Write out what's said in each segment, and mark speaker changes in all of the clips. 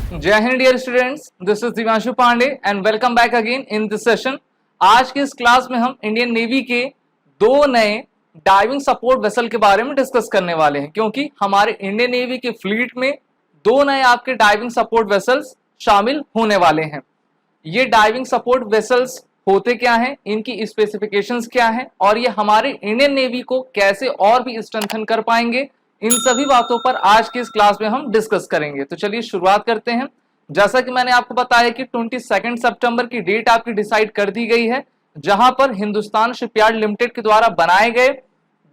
Speaker 1: जय हिंद dear students, this is Divyanshu Pandey and welcome back again in this session. आज के इस क्लास में हम इंडियन नेवी के दो नए डाइविंग सपोर्ट वेसल के बारे में डिस्कस करने वाले हैं, क्योंकि हमारे इंडियन नेवी के फ्लीट में दो नए आपके डाइविंग सपोर्ट वेसल्स शामिल होने वाले हैं। ये डाइविंग सपोर्ट वेसल्स होते क्या हैं, इनकी स्पेसिफिकेशंस क्या हैं और ये हमारे इंडियन नेवी को कैसे और भी स्ट्रेंथन कर पाएंगे, इन सभी बातों पर आज की इस क्लास में हम डिस्कस करेंगे। तो चलिए शुरुआत करते हैं। जैसा कि मैंने आपको बताया कि 22 सितंबर की डेट आपकी डिसाइड कर दी गई है, जहां पर हिंदुस्तान शिपयार्ड लिमिटेड के द्वारा बनाए गए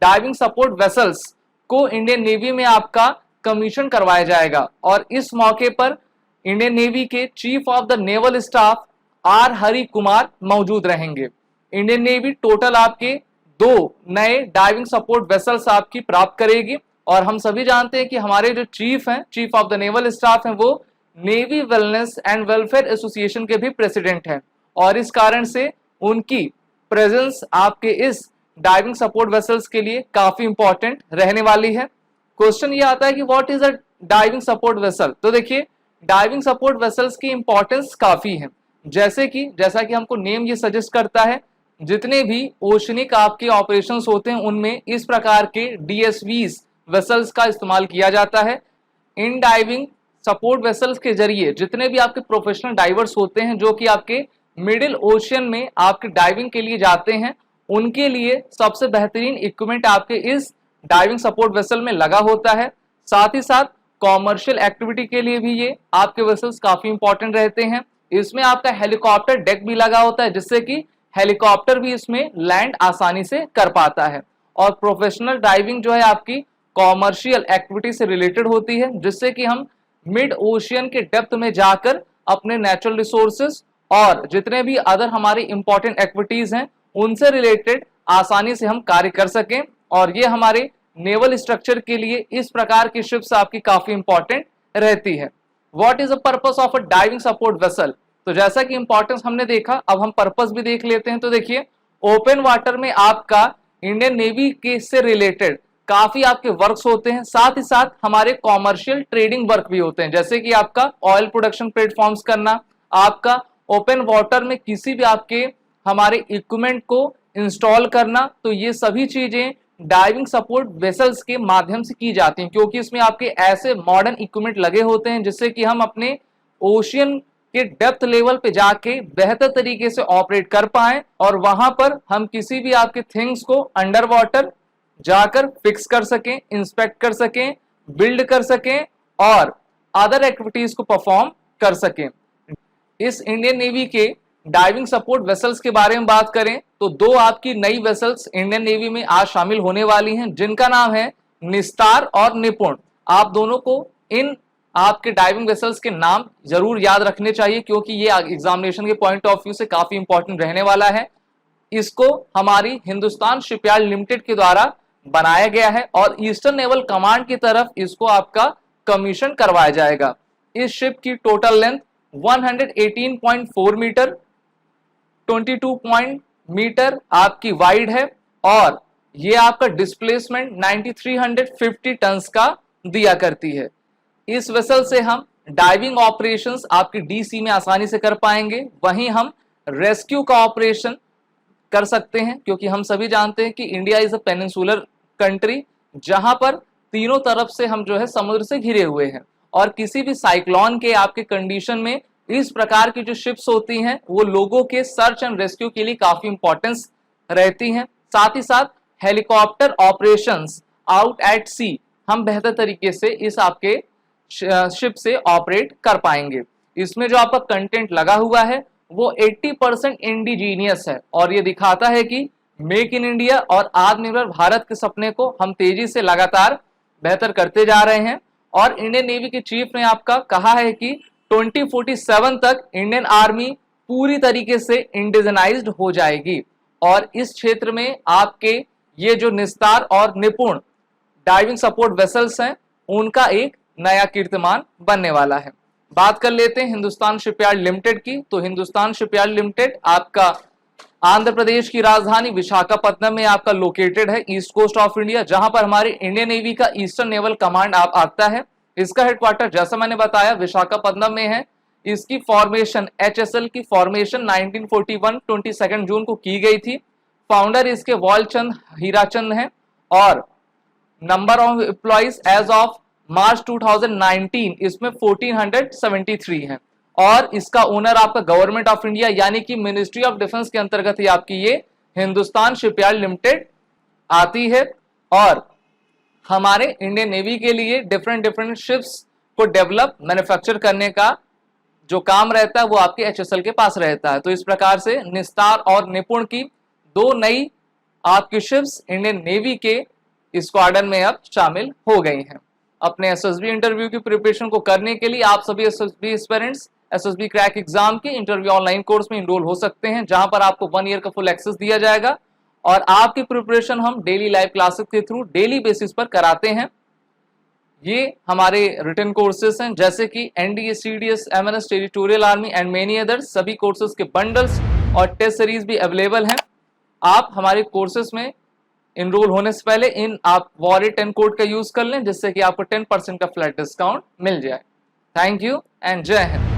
Speaker 1: डाइविंग सपोर्ट वेसल्स को इंडियन नेवी में आपका कमीशन करवाया जाएगा। और इस मौके पर इंडियन नेवी के chief of the naval staff R Hari Kumar मौजूद रहेंगे। इंडियन नेवी टोटल आपके दो नए डाइविंग सपोर्ट वेसल्स आपकी प्राप्त करेगी। और हम सभी जानते हैं कि हमारे जो चीफ हैं, chief of the naval staff हैं, वो navy wellness and welfare association के भी प्रेसिडेंट हैं और इस कारण से उनकी प्रेजेंस आपके इस डाइविंग सपोर्ट वेसल्स के लिए काफी इंपॉर्टेंट रहने वाली है। क्वेश्चन ये आता है कि what is a diving support vessel. तो देखिए, डाइविंग सपोर्ट वेसल्स की इंपॉर्टेंस काफी है। जैसा कि हमको नेम ये सजेस्ट करता है, जितने भी ओशनिक आपके ऑपरेशंस होते हैं उनमें इस प्रकार के डीएसवीज वेसल्स का इस्तेमाल किया जाता है। इन डाइविंग सपोर्ट वेसल्स के जरिए जितने भी आपके प्रोफेशनल डाइवर्स होते हैं जो कि आपके मिडिल ओशियन में आपके डाइविंग के लिए जाते हैं, उनके लिए सबसे बेहतरीन इक्विपमेंट आपके इस डाइविंग सपोर्ट वेसल में लगा होता है। साथ ही साथ कॉमर्शियल एक्टिविटी के लिए भी ये आपके वेसल्स काफी इंपॉर्टेंट रहते हैं। इसमें आपका हेलीकॉप्टर डेक भी लगा होता है, जिससे कि हेलीकॉप्टर भी इसमें लैंड आसानी से कर पाता है। और प्रोफेशनल डाइविंग जो है आपकी कॉमर्शियल एक्टिविटी से रिलेटेड होती है, जिससे कि हम मिड ओशियन के डेप्थ में जाकर अपने नेचुरल रिसोर्सेज और जितने भी अदर हमारी इंपॉर्टेंट एक्टिविटीज हैं उनसे रिलेटेड आसानी से हम कार्य कर सकें। और ये हमारे नेवल स्ट्रक्चर के लिए इस प्रकार की शिप्स आपकी काफी इंपॉर्टेंट रहती है। What is the purpose of a diving support vessel. तो जैसा कि इंपॉर्टेंस हमने देखा, अब हम पर्पस भी देख लेते हैं। तो देखिए, ओपन वाटर में आपका इंडियन नेवी के से रिलेटेड काफी आपके वर्क्स होते हैं। साथ ही साथ हमारे कॉमर्शियल ट्रेडिंग वर्क भी होते हैं, जैसे कि आपका ऑयल प्रोडक्शन प्लेटफॉर्म्स करना, आपका ओपन वाटर में किसी भी आपके हमारे इक्विपमेंट को इंस्टॉल करना। तो ये सभी चीजें डाइविंग सपोर्ट वेसल्स के माध्यम से की जाती हैं, क्योंकि इसमें आपके ऐसे मॉडर्न इक्विपमेंट लगे होते हैं जिससे कि हम अपने ओशियन के डेप्थ लेवल पे जाके बेहतर तरीके से ऑपरेट कर पाए और वहां पर हम किसी भी आपके थिंग्स को अंडर वाटर जाकर फिक्स कर सकें, इंस्पेक्ट कर सकें, बिल्ड कर सकें और अदर एक्टिविटीज को परफॉर्म कर सकें। इस इंडियन नेवी के डाइविंग सपोर्ट वेसल्स के बारे में बात करें तो दो आपकी नई वेसल्स इंडियन नेवी में आज शामिल होने वाली हैं, जिनका नाम है निस्तार और निपुण। आप दोनों को इन आपके डाइविंग वेसल्स के नाम जरूर याद रखने चाहिए, क्योंकि ये एग्जामिनेशन के पॉइंट ऑफ व्यू से काफी इंपॉर्टेंट रहने वाला है। इसको हमारी हिंदुस्तान शिपयार्ड लिमिटेड के द्वारा बनाया गया है और ईस्टर्न नेवल कमांड की तरफ इसको आपका कमीशन करवाया जाएगा। इस शिप की टोटल लेंथ 118.4 मीटर, 22 मीटर आपकी वाइड है और ये आपका डिस्प्लेसमेंट 9350 टन्स का दिया करती है। इस वेसल से हम डाइविंग ऑपरेशंस आपकी डीसी में आसानी से कर पाएंगे, वहीं हम रेस्क्यू का ऑपरेशन कर सकते हैं, क्योंकि हम सभी जानते हैं कि India is a peninsular country, जहां पर तीनों तरफ से हम जो है समुद्र से घिरे हुए हैं और किसी भी साइक्लोन के आपके कंडीशन में इस प्रकार की जो शिप्स होती हैं वो लोगों के सर्च एंड रेस्क्यू के लिए काफी इंपॉर्टेंस रहती हैं। साथ ही साथ हेलीकॉप्टर ऑपरेशंस आउट एट सी हम बेहतर तरीके से इस आपके शिप से ऑपरेट कर पाएंगे। इसमें जो आपका कंटेंट लगा हुआ है वो 80% इंडिजीनियस है और ये दिखाता है कि मेक इन इंडिया और आत्मनिर्भर भारत के सपने को हम तेजी से लगातार बेहतर करते जा रहे हैं। और इंडियन नेवी के चीफ ने आपका कहा है कि 2047 तक इंडियन आर्मी पूरी तरीके से इंडिजनाइज्ड हो जाएगी और इस क्षेत्र में आपके ये जो निस्तार और निपुण डाइविंग सपोर्ट वेसल्स हैं उनका एक नया कीर्तिमान बनने वाला है। बात कर लेते हैं हिंदुस्तान शिपयार्ड लिमिटेड की। तो हिंदुस्तान शिपयार्ड लिमिटेड आपका आंध्र प्रदेश की राजधानी विशाखापत्तनम में आपका लोकेटेड है, ईस्ट कोस्ट ऑफ इंडिया, जहां पर हमारे इंडियन नेवी का ईस्टर्न नेवल कमांड आप आता है। इसका हेडक्वार्टर जैसा मैंने बताया विशाखापट्टनम में है। इसकी फॉर्मेशन HSL की फॉर्मेशन 1941 22 जून को की गई थी। फाउंडर इसके वालचंद हीराचंद हैं और number of employees as of March 2019 इसमें 1473 हैं और इसका ओनर आपका गवर्नमेंट ऑफ इंडिया यानी कि मिनिस्ट्री ऑफ डिफेंस के अंतर्गत ही आपकी ये हिंदुस्तान शिपयार्ड लिमिटेड आती है। और हमारे इंडियन नेवी के लिए डिफरेंट शिप्स को डेवलप मैन्युफैक्चर करने का जो काम रहता है वो आपके HSL के पास रहता है। तो इस प्रकार से निस्तार और निपुण की दो नई आपकी शिप्स इंडियन नेवी के स्क्वाड्रन में अब शामिल हो गई हैं। अपने SSB इंटरव्यू की प्रिपरेशन को करने के लिए आप सभी SSB aspirants SSB crack exam के इंटरव्यू ऑनलाइन कोर्स में इनरोल हो सकते हैं, जहां पर आपको 1 ईयर का फुल एक्सेस दिया जाएगा और आपकी प्रिपरेशन हम डेली लाइव क्लासेस के थ्रू डेली बेसिस पर कराते हैं। ये हमारे रिटन कोर्सेज हैं जैसे कि NDA, CDS, MNS, territorial army and many others. सभी कोर्सेज के बंडल्स और टेस्ट सीरीज भी अवेलेबल हैं। आप हमारे कोर्सेज में इनरोल होने से पहले आप वॉरिट 10 कोड का यूज कर लें जिससे कि आपको 10% का फ्लैट डिस्काउंट मिल जाए। थैंक यू एंड जय हिंद।